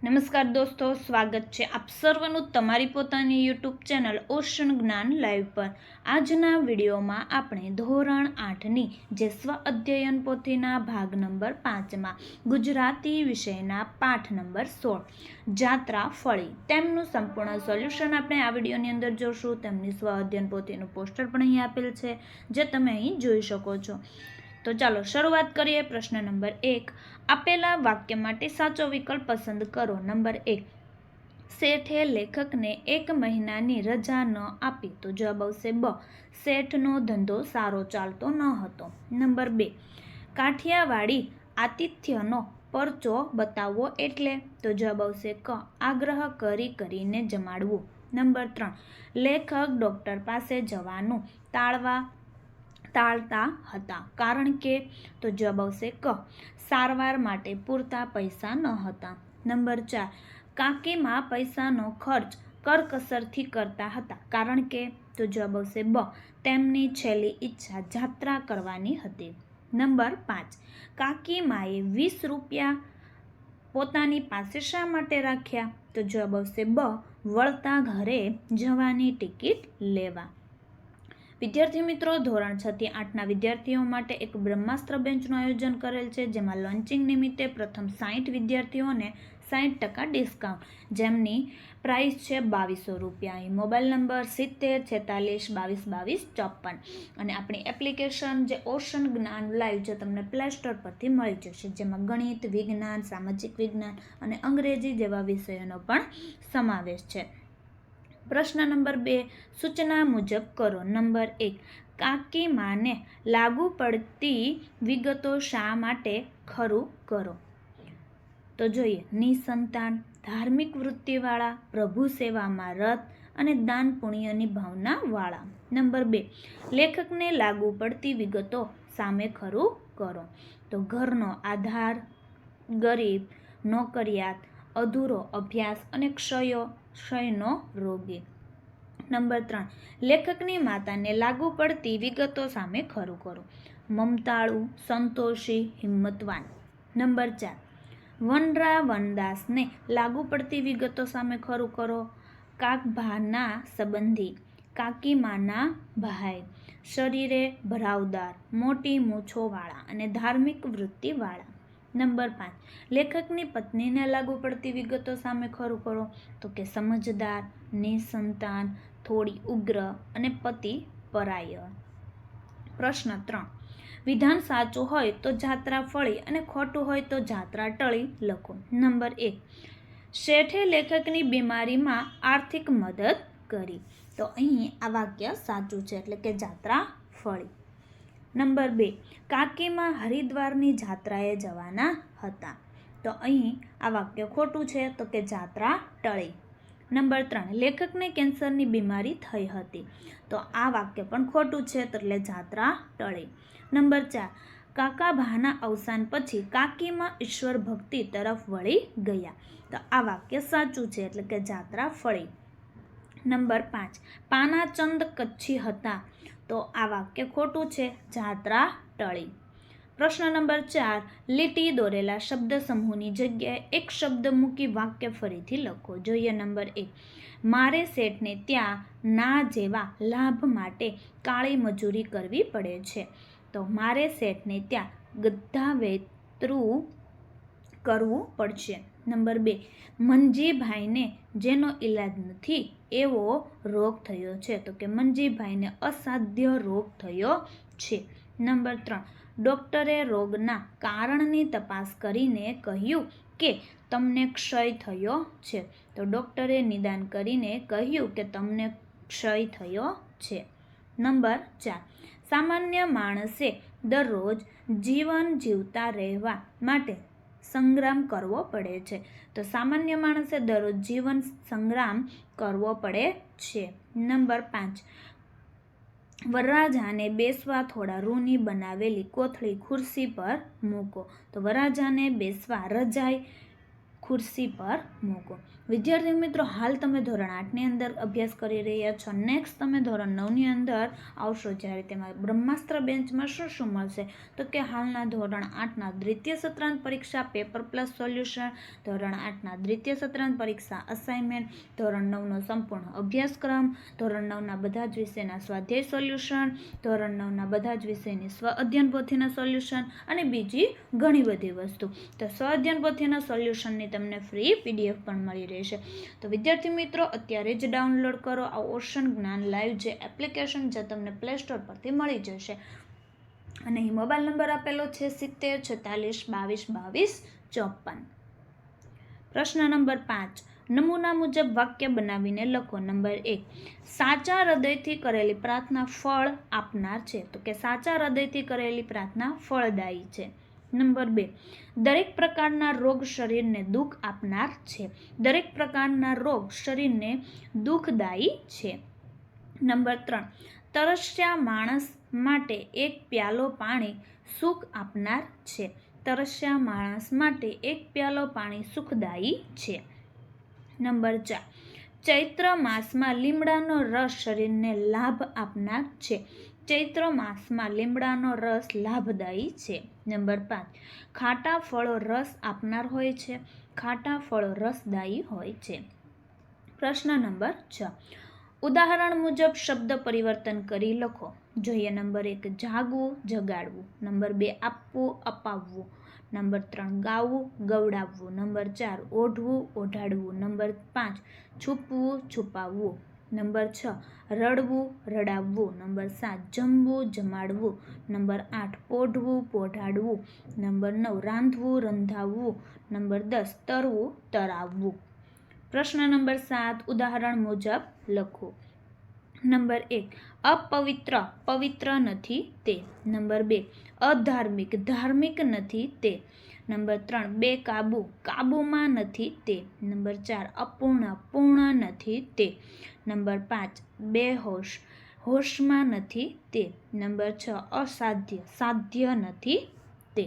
નમસ્કાર દોસ્તો, સ્વાગત છે આપ સર્વનું તમારી પોતાની યુટ્યુબ ચેનલ ઓશન જ્ઞાન લાઈવ પર। આજના વિડીયોમાં આપણે ધોરણ 8ની જે સ્વ અધ્યયન પોથીના ભાગ નંબર 5માં ગુજરાતી વિષયના પાઠ નંબર 16 જાત્રા ફળી તેમનું સંપૂર્ણ સોલ્યુશન આપણે આ વિડીયોની અંદર જોશું। તેમની સ્વ અધ્યયન પોથીનું પોસ્ટર પણ અહીં આપેલ છે, જે તમે અહીં જોઈ શકો છો। તો ચાલો શરૂઆત કરીએ। પ્રશ્ન નંબર 1, આપેલા વાક્ય માટે સાચો વિકલ્પ પસંદ કરો। નંબર 1, શેઠે લેખકને 1 મહિનાની રજા ન આપી, તો જવાબ આવશે બ, શેઠનો ધંધો સારો ચાલતો ન હતો। નંબર 2, કાઠિયાવાડી આતિથ્યનો પરચો બતાવવો એટલે, તો જવાબ આવશે ક, આગ્રહ કરીને જમાડવું। નંબર 3, લેખક ડૉક્ટર પાસે જવાનું ટાળતા હતા કારણ કે, તો જવાબ આવશે ક, સારવાર માટે પૂરતા પૈસા ન હતા। નંબર 4, કાકીમાં પૈસાનો ખર્ચ કરકસરથી કરતા હતા કારણ કે, તો જવાબ આવશે બ, તેમની છેલ્લી ઈચ્છા જાત્રા કરવાની હતી। નંબર 5, કાકીમાએ 20 રૂપિયા પોતાની પાસે શા માટે રાખ્યા, તો જવાબ આવશે બ, વળતા ઘરે જવાની ટિકિટ લેવા। વિદ્યાર્થી મિત્રો, ધોરણ 6 થી 8ના વિદ્યાર્થીઓ માટે એક બ્રહ્માસ્ત્ર બેન્ચનું આયોજન કરેલ છે, જેમાં લોન્ચિંગ નિમિત્તે પ્રથમ 60 વિદ્યાર્થીઓને 60% ડિસ્કાઉન્ટ, જેમની પ્રાઇસ છે 2200 રૂપિયા। અહીં મોબાઈલ નંબર 7046222254 અને આપણી એપ્લિકેશન જે ઓશન જ્ઞાન લાઈવ જે તમને પ્લે સ્ટોર પરથી મળી જશે, જેમાં ગણિત, વિજ્ઞાન, સામાજિક વિજ્ઞાન અને અંગ્રેજી જેવા વિષયોનો પણ સમાવેશ છે। પ્રશ્ન નંબર 2, સૂચના મુજબ કરો। નંબર 1, કાકીમાને લાગુ પડતી વિગતો શા માટે ખરું કરો, તો જોઈએ નિસંતાન, ધાર્મિક વૃત્તિવાળા, પ્રભુ સેવામાં રત અને દાન પુણ્યની ભાવનાવાળા। નંબર 2, લેખકને લાગુ પડતી વિગતો સામે ખરું કરો, તો ઘરનો આધાર, ગરીબ, નોકરિયાત, અધૂરો અભ્યાસ અને ક્ષયનો રોગી। નંબર 3, લેખકની માતાને લાગુ પડતી વિગતો સામે ખરું કરો, મમતાળુ, સંતોષી, હિંમતવાન। નંબર 4, વનરા વનદાસને લાગુ પડતી વિગતો સામે ખરું કરો, કાકભાના સંબંધી, કાકીમાના ભાઈ, શરીરે ભરાવદાર, મોટી મૂછોવાળા અને ધાર્મિક વૃત્તિવાળા। નંબર 5, લેખકની પત્નીને લાગુ પડતી વિગતો સામે ખરું કરો, તો કે સમજદાર, નિસંતાન, થોડી ઉગ્ર અને પતિ પરાયણ। પ્રશ્ન 3, વિધાન સાચું હોય તો જાત્રા ફળી અને ખોટું હોય તો જાત્રા ટળી લખો। નંબર 1, શેઠે લેખકની બીમારીમાં આર્થિક મદદ કરી, તો અહીં આ વાક્ય સાચું છે, એટલે કે જાત્રા ફળી। નંબર 2, કાકીમાં હરિદ્વારની જાત્રાએ જવાના હતા, તો અહીં આ વાક્ય ખોટું છે, તો કે જાત્રા ટળી। નંબર 3, લેખકને કેન્સરની બીમારી થઈ હતી, તો આ વાક્ય પણ ખોટું છે, એટલે જાત્રા ટળી। નંબર 4, કાકાભાના અવસાન પછી કાકીમાં ઈશ્વર ભક્તિ તરફ વળી ગયા, તો આ વાક્ય સાચું છે, એટલે કે જાત્રા ફળી। નંબર 5, પાનાચંદ કચ્છી હતા, તો આ વાક્ય ખોટું છે, જાત્રા ટળી। પ્રશ્ન નંબર 4, લીટી દોરેલા શબ્દ સમૂહની જગ્યાએ એક શબ્દ મૂકી વાક્ય ફરીથી લખો। જોઈએ નંબર 1, મારે શેઠને ત્યાં ના જેવા લાભ માટે કાળી મજૂરી કરવી પડે છે, તો મારે શેઠને ત્યાં ગધા વેતરું કરવું પડશે। નંબર 2, મનજીભાઈને જેનો ઈલાજ નથી એવો રોગ થયો છે, તો કે મનજીભાઈને અસાધ્ય રોગ થયો છે। નંબર 3, ડૉક્ટરે રોગના કારણની તપાસ કરીને કહ્યું કે તમને ક્ષય થયો છે, તો ડૉક્ટરે નિદાન કરીને કહ્યું કે તમને ક્ષય થયો છે। નંબર 4, સામાન્ય માણસે દરરોજ જીવન જીવતા રહેવા માટે સંગ્રામ કરવો પડે છે, તો સામાન્ય માણસે દરરોજ જીવન સંગ્રામ કરવો પડે છે। નંબર 5, વરરાજાને બેસવા થોડા રૂની બનાવેલી કોથળી ખુરશી પર મૂકો, તો વરરાજાને બેસવા રજાઈ ખુરશી પર મૂકો. વિદ્યાર્થી મિત્રો, હાલ તમે ધોરણ 8ની અંદર અભ્યાસ કરી રહ્યા છો. નેક્સ્ટ તમે ધોરણ 9ની અંદર આવશો, જ્યારે તેમાં બ્રહ્માસ્ત્ર બેન્ચમાં શું શું મળશે? તો કે હાલના ધોરણ 8ના દ્વિતીય સત્રાંત પરીક્ષા પેપર પ્લસ સોલ્યુશન, ધોરણ 8ના દ્વિતીય સત્રાંત પરીક્ષા અસાઇનમેન્ટ, ધોરણ 9નો સંપૂર્ણ અભ્યાસક્રમ, ધોરણ 9ના બધા જ વિષયના સ્વાધ્યાય સોલ્યુશન, ધોરણ 9ના બધા જ વિષયની સ્વ અધ્યયન પોથીના સોલ્યુશન અને બીજી ઘણી બધી વસ્તુ. તો સ્વ અધ્યયન પોથીના સોલ્યુશનની તમને ફ્રી PDF પણ મળી રહેશે. તો વિદ્યાર્થી મિત્રો, અત્યારે જ ડાઉનલોડ કરો આ ઓશન જ્ઞાન લાઈવ જે એપ્લિકેશન, જે તમને પ્લે સ્ટોર પરથી મળી જશે. અને અહીં મોબાઈલ નંબર આપેલો છે 70 46 22 22 54. પ્રશ્ન નંબર 5, નમૂના મુજબ વાક્ય બનાવીને લખો. નંબર 1, સાચા હૃદયથી કરેલી પ્રાર્થના ફળ આપનાર છે. તો કે સાચા હૃદયથી કરેલી પ્રાર્થના ફળદાયી છે. નંબર 2, દરેક પ્રકારના રોગ શરીરને દુઃખ આપનાર છે. દરેક પ્રકારના રોગ શરીરને દુઃખદાયી છે. નંબર 3, તરસ્યા માણસ માટે એક પ્યાલો પાણી સુખ આપનાર છે. તરસ્યા માણસ માટે એક પ્યાલો પાણી સુખદાયી છે. નંબર 4, ચૈત્ર માસમાં લીમડાનો રસ શરીરને લાભ આપનાર છે. ચૈત્ર માસમાં લીમડાનો રસ લાભદાયી છે. નંબર 5, ખાટા ફળો રસ આપનાર હોય છે. ખાટા ફળો રસદાયી હોય છે. પ્રશ્ન નંબર 6, ઉદાહરણ મુજબ શબ્દ પરિવર્તન કરી લખો. જોઈએ. નંબર 1, જાગવું, જગાડવું. નંબર 2, આપવું, અપાવવું. નંબર 3, ગાવું, ગવડાવવું. નંબર 4, ઓઢવું, ઓઢાડવું. નંબર 5, છુપવું, છુપાવવું. નંબર 6, રડવું, રડાવવું. નંબર 7, જમવું, જમાડવું. નંબર 8, પોઢવું, પોઢાડવું. નંબર 9, રાંધવું, રંધાવવું. નંબર 10, તરવું, તરાવવું. પ્રશ્ન નંબર 7, ઉદાહરણ મુજબ લખો. નંબર 1, અપવિત્ર, પવિત્ર નથી તે. નંબર 2, અધાર્મિક, ધાર્મિક નથી તે. નંબર 3, બેકાબુ, કાબુમાં નથી તે. નંબર 4, અપૂર્ણ, પૂર્ણ નથી તે. નંબર 5, બેહોશ, હોશમાં નથી તે. નંબર 6, અસાધ્ય, સાધ્ય નથી તે.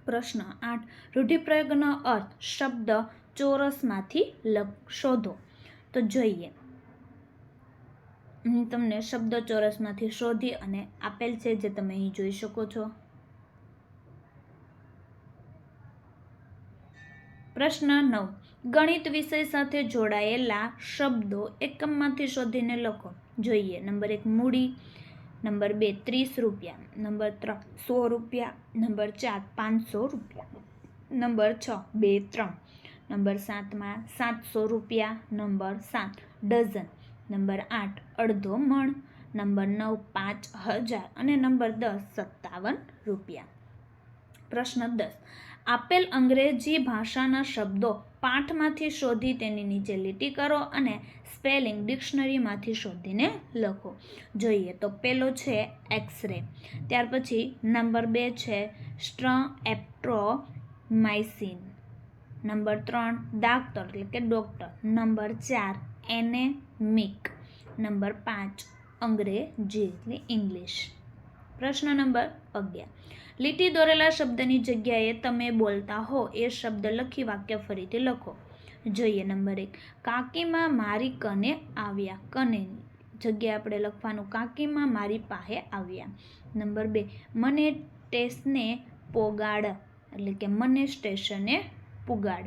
પ્રશ્ન 8, રૂઢિપ્રયોગનો અર્થ શબ્દ ચોરસમાંથી શોધો. તો જોઈએ. તમને શબ્દ ચોરસમાંથી શોધી અને આપેલ છે, જે તમે અહીં જોઈ શકો છો. પ્રશ્ન 9, ગણિત વિષય સાથે જોડાયેલા શબ્દો એકમમાંથી શોધીને લખો. જોઈએ. નંબર 1, મૂડી. નંબર 2, 30 રૂપિયા. નંબર 3, 100 રૂપિયા. નંબર 4, 500 રૂપિયા. નંબર 6, 2, 3. નંબર 7માં 700 રૂપિયા. Number 7, dozen. નંબર 8, અડધો મણ. નંબર 9, 5000. અને નંબર 10, 57 રૂપિયા. પ્રશ્ન 10, આપેલ અંગ્રેજી ભાષાના શબ્દો પાઠમાંથી શોધી તેની નીચે લીટી કરો અને સ્પેલિંગ ડિક્શનરીમાંથી શોધીને લખો. જોઈએ. તો પેલો છે એક્સરે. ત્યાર પછી નંબર 2 છે સ્ટ્રેપ્ટોમાઇસિન. નંબર 3, દાક્તર એટલે કે ડૉક્ટર. નંબર 4, એનેમિક. નંબર 5, અંગ્રેજી એટલે ઇંગ્લિશ. પ્રશ્ન નંબર 11, લીટી દોરેલા શબ્દની જગ્યાએ તમે બોલતા હો એ શબ્દ લખી વાક્ય ફરીથી લખો. જોઈએ. નંબર 1, કાકીમાં મારી કને આવ્યા. કને જગ્યાએ આપણે લખવાનું કાકીમાં મારી પાસે આવ્યા. નંબર 2, મને સ્ટેશને પોગાડ એટલે કે મને સ્ટેશને પુગાડ.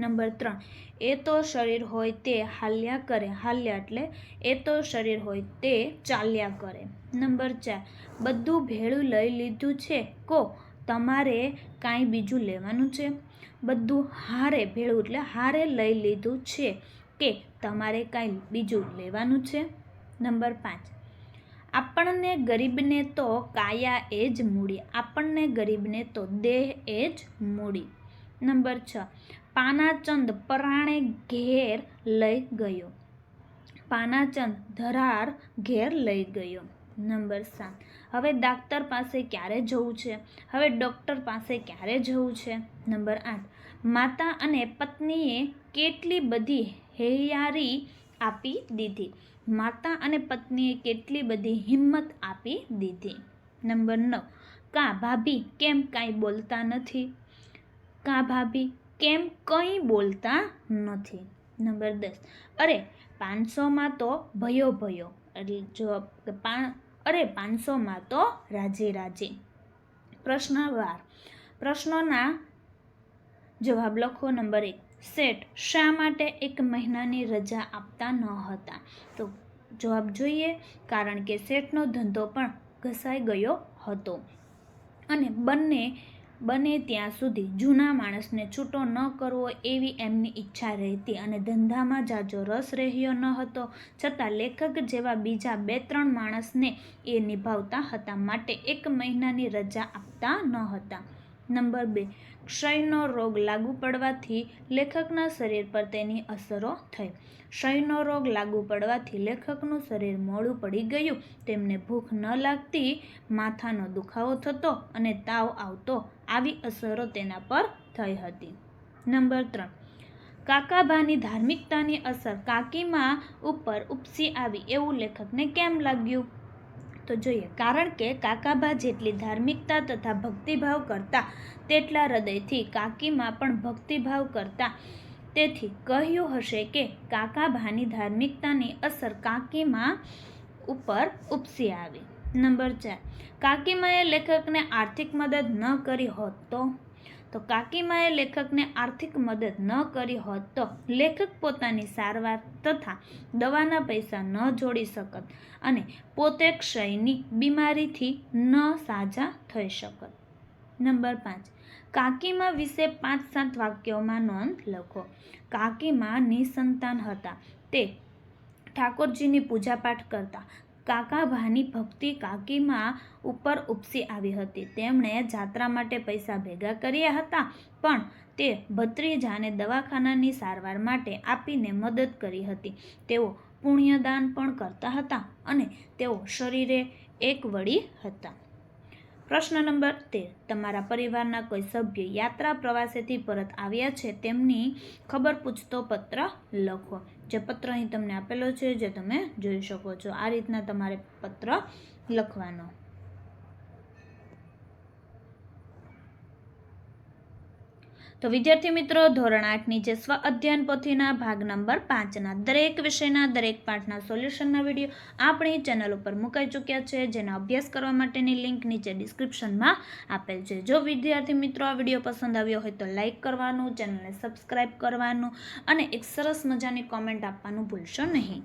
નંબર 3, એ તો શરીર હોય તે હાલ્યા કરે. હાલ્યા એટલે એ તો શરીર હોય તે ચાલ્યા કરે. નંબર 4, બધું ભેળું લઈ લીધું છે કો તમારે કાંઈ બીજું લેવાનું છે. બધું હારે, ભેળું એટલે હારે લઈ લીધું છે કે તમારે કાંઈ બીજું લેવાનું છે. નંબર 5, આપણને ગરીબને તો કાયા એ જ મૂડી. આપણને ગરીબને તો દેહ એ જ મૂડી. નંબર 6, પાનાચંદ પરાણે ઘેર લઈ ગયો. પાનાચંદ ધરાર ઘેર લઈ ગયો. નંબર 7, હવે ડાક્ટર પાસે ક્યારે જવું છે. હવે ડૉક્ટર પાસે ક્યારે જવું છે. નંબર 8, માતા અને પત્નીએ કેટલી બધી હેયારી આપી દીધી. માતા અને પત્નીએ કેટલી બધી હિંમત આપી દીધી. નંબર 9, કા ભાભી કેમ કાંઈ બોલતા નથી. કા ભાભી કેમ કંઈ બોલતા નથી? નંબર 10, અરે 500માં તો ભયો ભયો, એટલે જવાબ અરે 500માં તો રાજી રાજી. પ્રશ્ન 12, પ્રશ્નોના જવાબ લખો. નંબર 1, શેઠ શા માટે 1 મહિનાની રજા આપતા ન હતા? તો જવાબ જોઈએ, કારણ કે શેઠનો ધંધો પણ ઘસાઈ ગયો હતો અને બને ત્યાં સુધી જૂના માણસને છૂટો ન કરવો એવી એમની ઈચ્છા રહેતી અને ધંધામાં જાજો રસ રહ્યો ન હતો. છતાં લેખક જેવા બીજા 2-3 માણસને એ નિભાવતા હતા, માટે 1 મહિનાની રજા આપતા ન હતા. નંબર 2, ક્ષયનો રોગ લાગુ પડવાથી લેખકના શરીર પર તેની અસરો થઈ. ક્ષયનો રોગ લાગુ પડવાથી લેખકનું શરીર મોડું પડી ગયું. તેમને ભૂખ ન લાગતી, માથાનો દુખાવો થતો અને તાવ આવતો. આવી અસરો તેના પર થઈ હતી. નંબર 3, કાકાભાની ધાર્મિકતાની અસર કાકીમા ઉપર ઉપસી આવી એવું લેખકને કેમ લાગ્યું? તો જોઈએ, કારણ કે કાકાભા જેટલી ધાર્મિકતા તથા ભક્તિભાવ કરતા તેટલા હૃદયથી કાકીમાં પણ ભક્તિભાવ કરતા. તેથી કહ્યું હશે કે કાકાભાની ધાર્મિકતાની અસર કાકીમા ઉપર ઉપસી આવી. નંબર 4, કાકીમાએ લેખકને આર્થિક મદદ ન કરી હોત તો કાકીમાએ લેખકને આર્થિક મદદ ન કરી હોત તો લેખક પોતાની સારવાર તથા દવાના પૈસા ન જોડી શકત અને પોતે ક્ષયની બીમારીથી ન સાજા થઈ શકત. નંબર 5, કાકીમા વિશે 5-7 વાક્યોમાં નોંધ લખો. કાકીમા નિસંતાન હતા. તે ઠાકોરજીની પૂજાપાઠ કરતા. કાકાભાની ભક્તિ કાકીમા ઉપર ઉપસી આવી હતી. તેમણે જાત્રા માટે પૈસા ભેગા કર્યા હતા, પણ તે ભત્રીજાને દવાખાનાની સારવાર માટે આપીને મદદ કરી હતી. તેઓ પુણ્યદાન પણ કરતા હતા અને તેઓ શરીરે એકવડી હતા. પ્રશ્ન નંબર 13, તમારા પરિવારના કોઈ સભ્ય યાત્રા પ્રવાસેથી પરત આવ્યા છે તેમની ખબર પૂછતો પત્ર લખો. જે પત્ર અહીં તમને આપેલો છે, જે તમે જોઈ શકો છો. આ રીતના તમારે પત્ર લખવાનો. તો વિદ્યાર્થી મિત્રો, ધોરણ 8ની જે સ્વ અધ્યયન પોથીના ભાગ નંબર 5ના દરેક વિષયના દરેક પાઠના સોલ્યુશનના વિડીયો આપણી ચેનલ ઉપર મુકાઈ ચૂક્યા છે, જેનો અભ્યાસ કરવા માટેની લિંક નીચે ડિસ્ક્રિપ્શનમાં આપેલ છે. જો વિદ્યાર્થી મિત્રો આ વિડીયો પસંદ આવ્યો હોય તો લાઇક કરવાનું, ચેનલને સબસ્ક્રાઈબ કરવાનું અને એક સરસ મજાની કોમેન્ટ આપવાનું ભૂલશો નહીં.